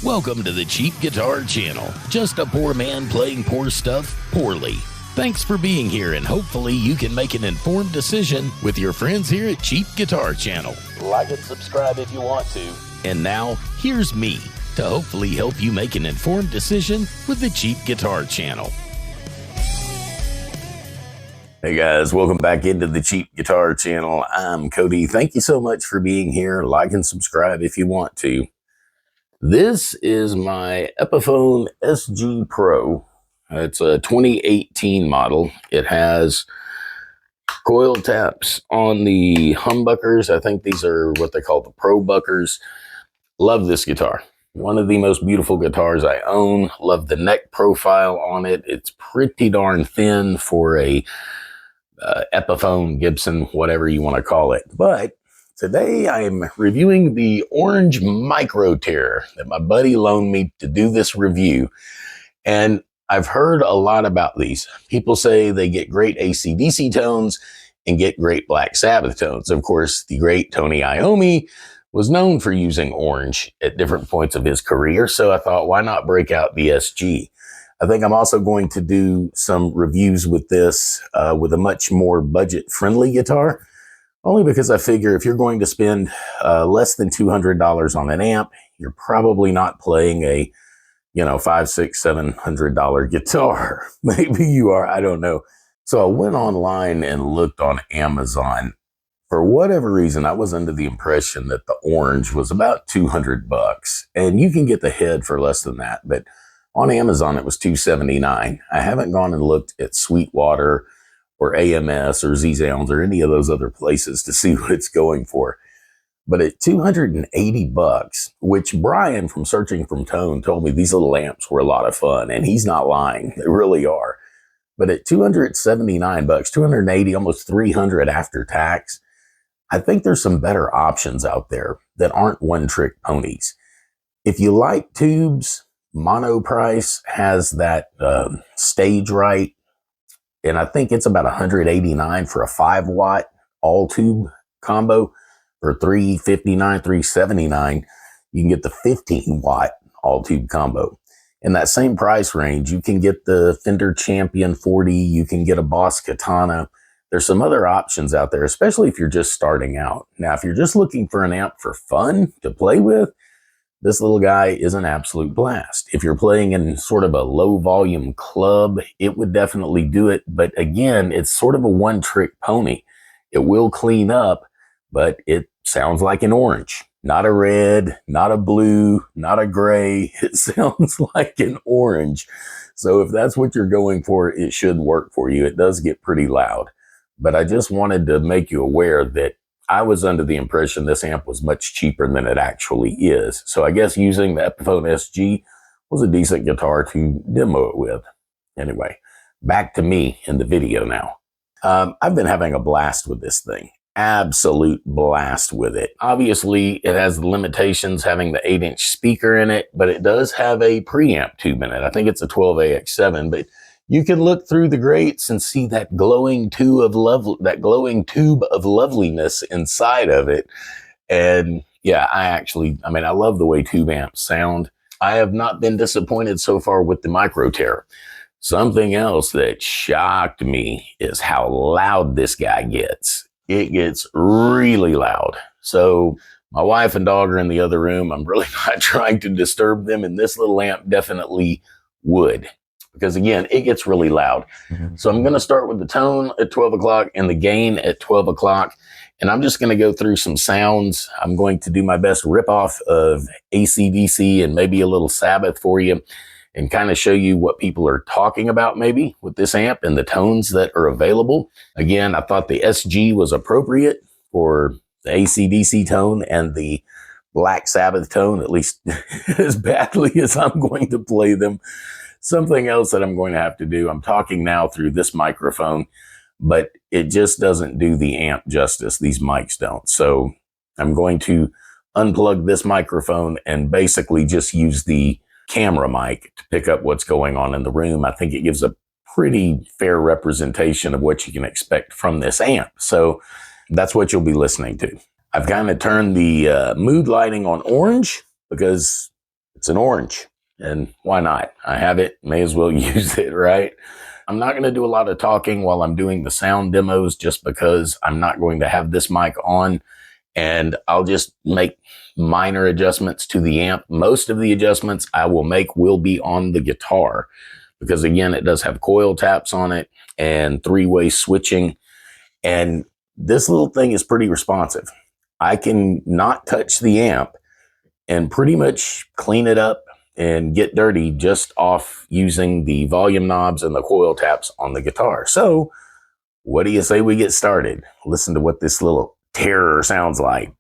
Welcome to the Cheap Guitar Channel. Just a poor man playing poor stuff poorly. Thanks for being here, and hopefully you can make an informed decision with your friends here at Cheap Guitar Channel. Like and subscribe if you want to. And now, here's me to hopefully help you make an informed decision with the Cheap Guitar Channel. Hey guys, welcome back into the Cheap Guitar Channel. I'm Cody. Thank you so much for being here. Like and subscribe if you want to. This is my Epiphone SG Pro. It's a 2018 model. It has coil taps on the humbuckers. I think these are what they call the Pro Buckers. Love this guitar. One of the most beautiful guitars I own. Love the neck profile on it. It's pretty darn thin for a Epiphone, Gibson, whatever you want to call it. But today I'm reviewing the Orange Micro Terror that my buddy loaned me to do this review. And I've heard a lot about these. People say they get great AC/DC tones and get great Black Sabbath tones. Of course, the great Tony Iommi was known for using orange at different points of his career. So I thought, why not break out the SG? I think I'm also going to do some reviews with this with a much more budget-friendly guitar. Only because I figure if you're going to spend less than $200 on an amp, you're probably not playing a, $500, $600, $700 guitar. Maybe you are, I don't know. So I went online and looked on Amazon. For whatever reason, I was under the impression that the orange was about $200, and you can get the head for less than that. But on Amazon, it was $279. I haven't gone and looked at Sweetwater or AMS or Z-Sounds or any of those other places to see what it's going for. But at $280, which Brian from Searching from Tone told me these little amps were a lot of fun, and he's not lying. They really are. But at $279, $280, almost $300 after tax, I think there's some better options out there that aren't one-trick ponies. If you like tubes, Monoprice has that stage right, and I think it's about $189 for a 5-watt all-tube combo. For $359, $379, you can get the 15-watt all-tube combo. In that same price range, you can get the Fender Champion 40, you can get a Boss Katana. There's some other options out there, especially if you're just starting out. Now, if you're just looking for an amp for fun to play with, this little guy is an absolute blast. If you're playing in sort of a low-volume club, it would definitely do it. But again, it's sort of a one-trick pony. It will clean up, but it sounds like an orange. Not a red, not a blue, not a gray. It sounds like an orange. So if that's what you're going for, it should work for you. It does get pretty loud. But I just wanted to make you aware that I was under the impression this amp was much cheaper than it actually is. So I guess using the Epiphone SG was a decent guitar to demo it with. Anyway, back to me in the video now. I've been having a blast with this thing. Absolute blast with it. Obviously, it has the limitations having the 8-inch speaker in it, but it does have a preamp tube in it. I think it's a 12AX7, but you can look through the grates and see that glowing tube of loveliness inside of it. And yeah, I love the way tube amps sound. I have not been disappointed so far with the Micro Terror. Something else that shocked me is how loud this guy gets. It gets really loud. So my wife and dog are in the other room. I'm really not trying to disturb them, and this little amp definitely would. Because again, it gets really loud. So I'm going to start with the tone at 12 o'clock and the gain at 12 o'clock. And I'm just going to go through some sounds. I'm going to do my best ripoff of AC/DC and maybe a little Sabbath for you, and kind of show you what people are talking about maybe with this amp and the tones that are available. Again, I thought the SG was appropriate for the AC/DC tone and the Black Sabbath tone, at least as badly as I'm going to play them. Something else that I'm going to have to do, I'm talking now through this microphone, but it just doesn't do the amp justice. These mics don't. So I'm going to unplug this microphone and basically just use the camera mic to pick up what's going on in the room. I think it gives a pretty fair representation of what you can expect from this amp. So that's what you'll be listening to. I've kind of turned the mood lighting on orange because It's an orange, and why not? I have it, may as well use it, right? I'm not going to do a lot of talking while I'm doing the sound demos just because I'm not going to have this mic on, and I'll just make minor adjustments to the amp. Most of the adjustments I will make will be on the guitar because, again, it does have coil taps on it and three-way switching, and this little thing is pretty responsive. I can not touch the amp and pretty much clean it up and get dirty just off using the volume knobs and the coil taps on the guitar. So what do you say we get started? Listen to what this little terror sounds like.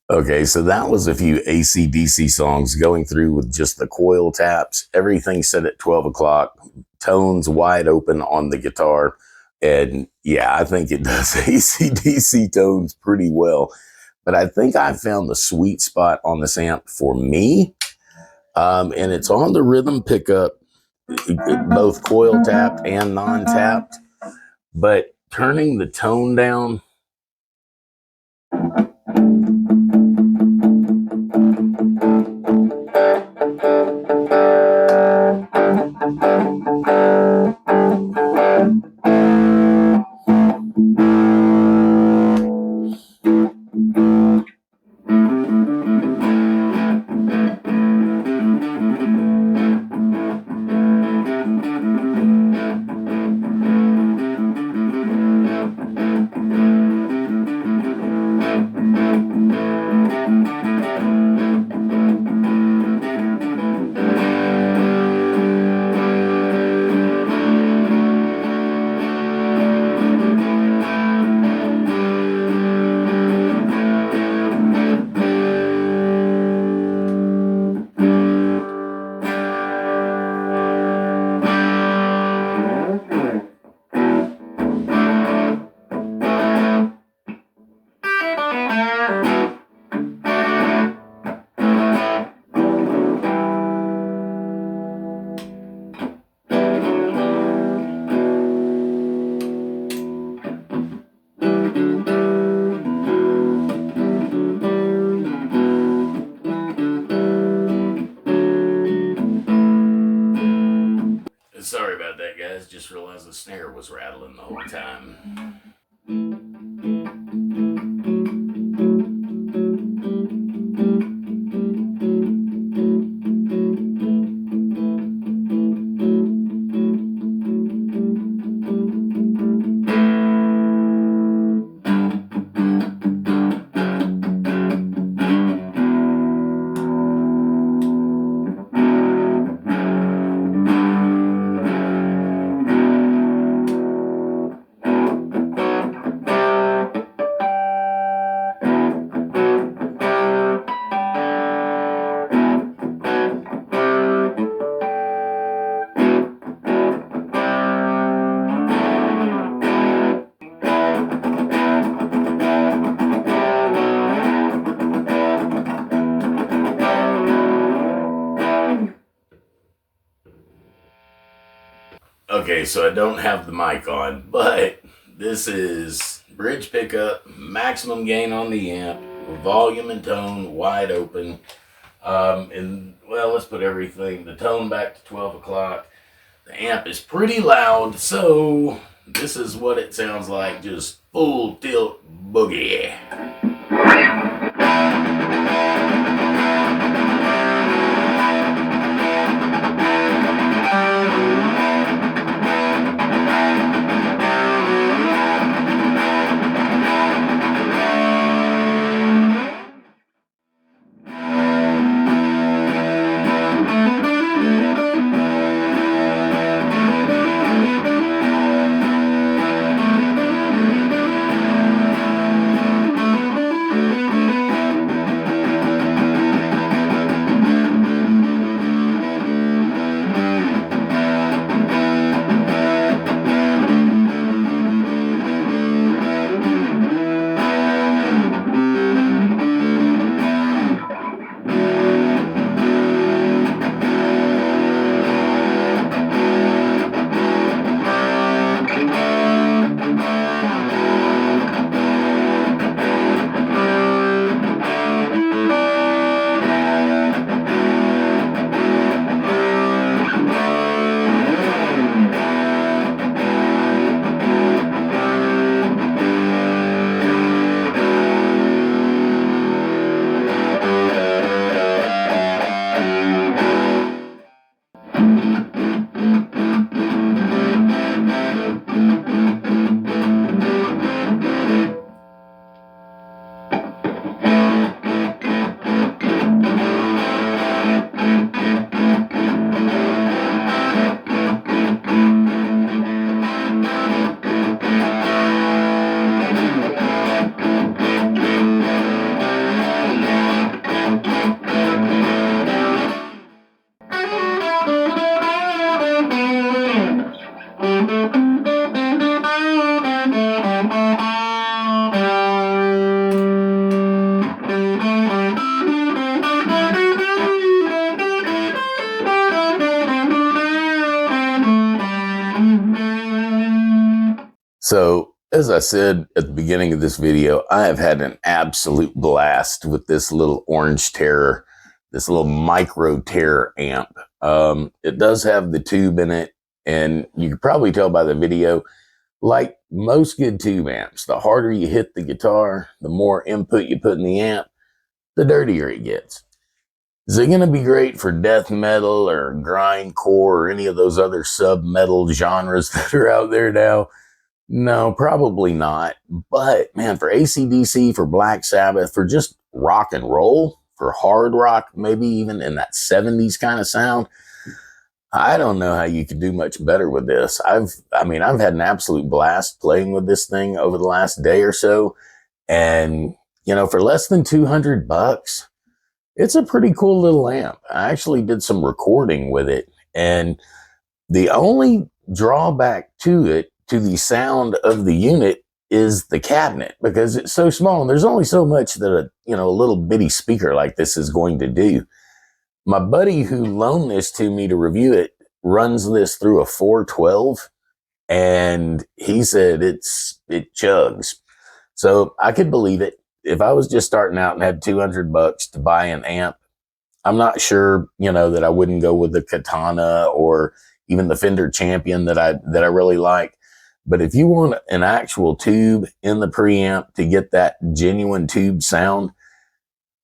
Okay, so that was a few AC/DC songs going through with just the coil taps, everything set at 12 o'clock, tones wide open on the guitar. And yeah, I think it does AC/DC tones pretty well. But I think I found the sweet spot on this amp for me. And it's on the rhythm pickup, both coil tapped and non-tapped. But turning the tone down, guys. Just realized the snare was rattling the whole time. Okay, so I don't have the mic on, but this is bridge pickup, maximum gain on the amp, volume and tone wide open. And well, let's put everything, the tone back to 12 o'clock. The amp is pretty loud, so this is what it sounds like, just full tilt boogie. So, as I said at the beginning of this video, I have had an absolute blast with this little Orange Terror, this little Micro Terror amp. It does have the tube in it, and you can probably tell by the video, like most good tube amps, the harder you hit the guitar, the more input you put in the amp, the dirtier it gets. Is it going to be great for death metal or grindcore or any of those other sub-metal genres that are out there now? No, probably not. But man, for AC/DC, for Black Sabbath, for just rock and roll, for hard rock, maybe even in that 70s kind of sound, I don't know how you could do much better with this. I've had an absolute blast playing with this thing over the last day or so. And, you know, for less than $200, it's a pretty cool little amp. I actually did some recording with it. And the only drawback to it, to the sound of the unit, is the cabinet, because it's so small and there's only so much that a little bitty speaker like this is going to do. My buddy who loaned this to me to review it runs this through a 412, and he said it chugs. So I could believe it. If I was just starting out and had $200 to buy an amp, I'm not sure, that I wouldn't go with the Katana or even the Fender Champion that I really like. But if you want an actual tube in the preamp to get that genuine tube sound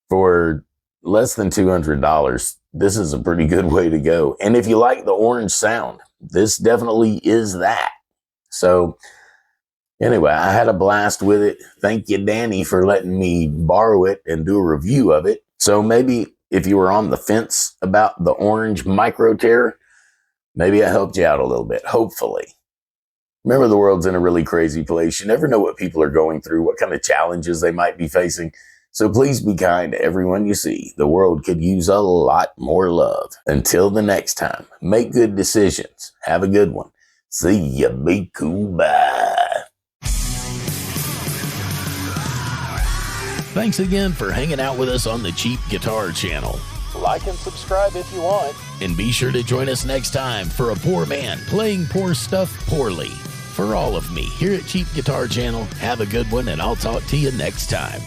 for less than $200, this is a pretty good way to go. And if you like the orange sound, this definitely is that. So anyway, I had a blast with it. Thank you, Danny, for letting me borrow it and do a review of it. So maybe if you were on the fence about the orange Micro Terror, maybe I helped you out a little bit, hopefully. Remember, the world's in a really crazy place. You never know what people are going through, what kind of challenges they might be facing. So please be kind to everyone you see. The world could use a lot more love. Until the next time, make good decisions. Have a good one. See ya. Be cool. Bye. Thanks again for hanging out with us on the Cheap Guitar Channel. Like and subscribe if you want. And be sure to join us next time for a poor man playing poor stuff poorly. For all of me here at Cheap Guitar Channel, have a good one, and I'll talk to you next time.